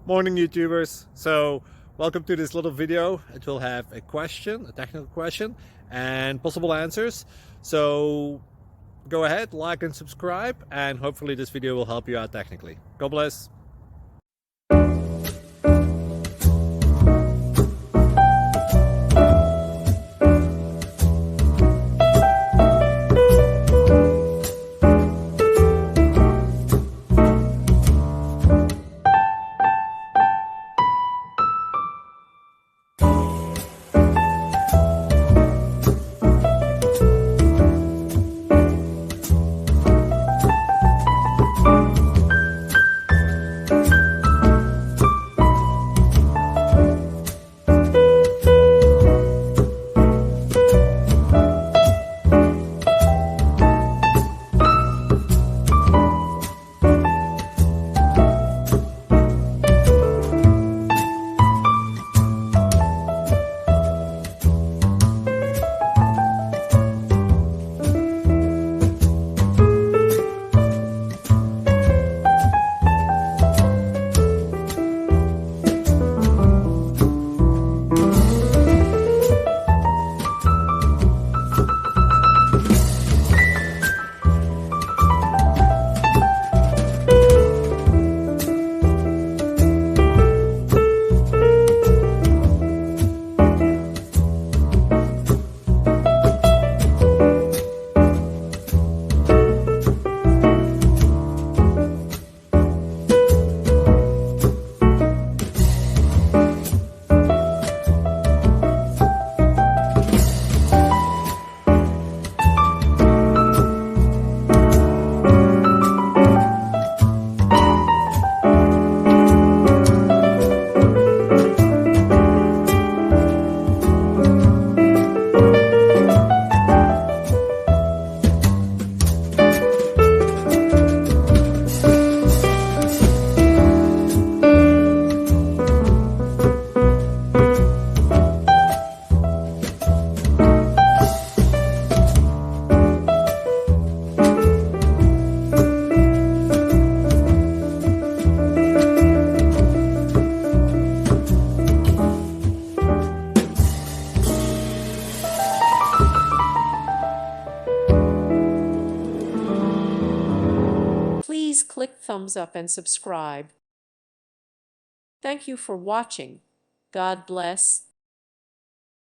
Morning, YouTubers. So, welcome to this little video. It will have a question, a technical question, and possible answers. So, go ahead, like and subscribe, and hopefully this video will help you out technically. God bless. Please click thumbs up and subscribe. Thank you for watching. God bless.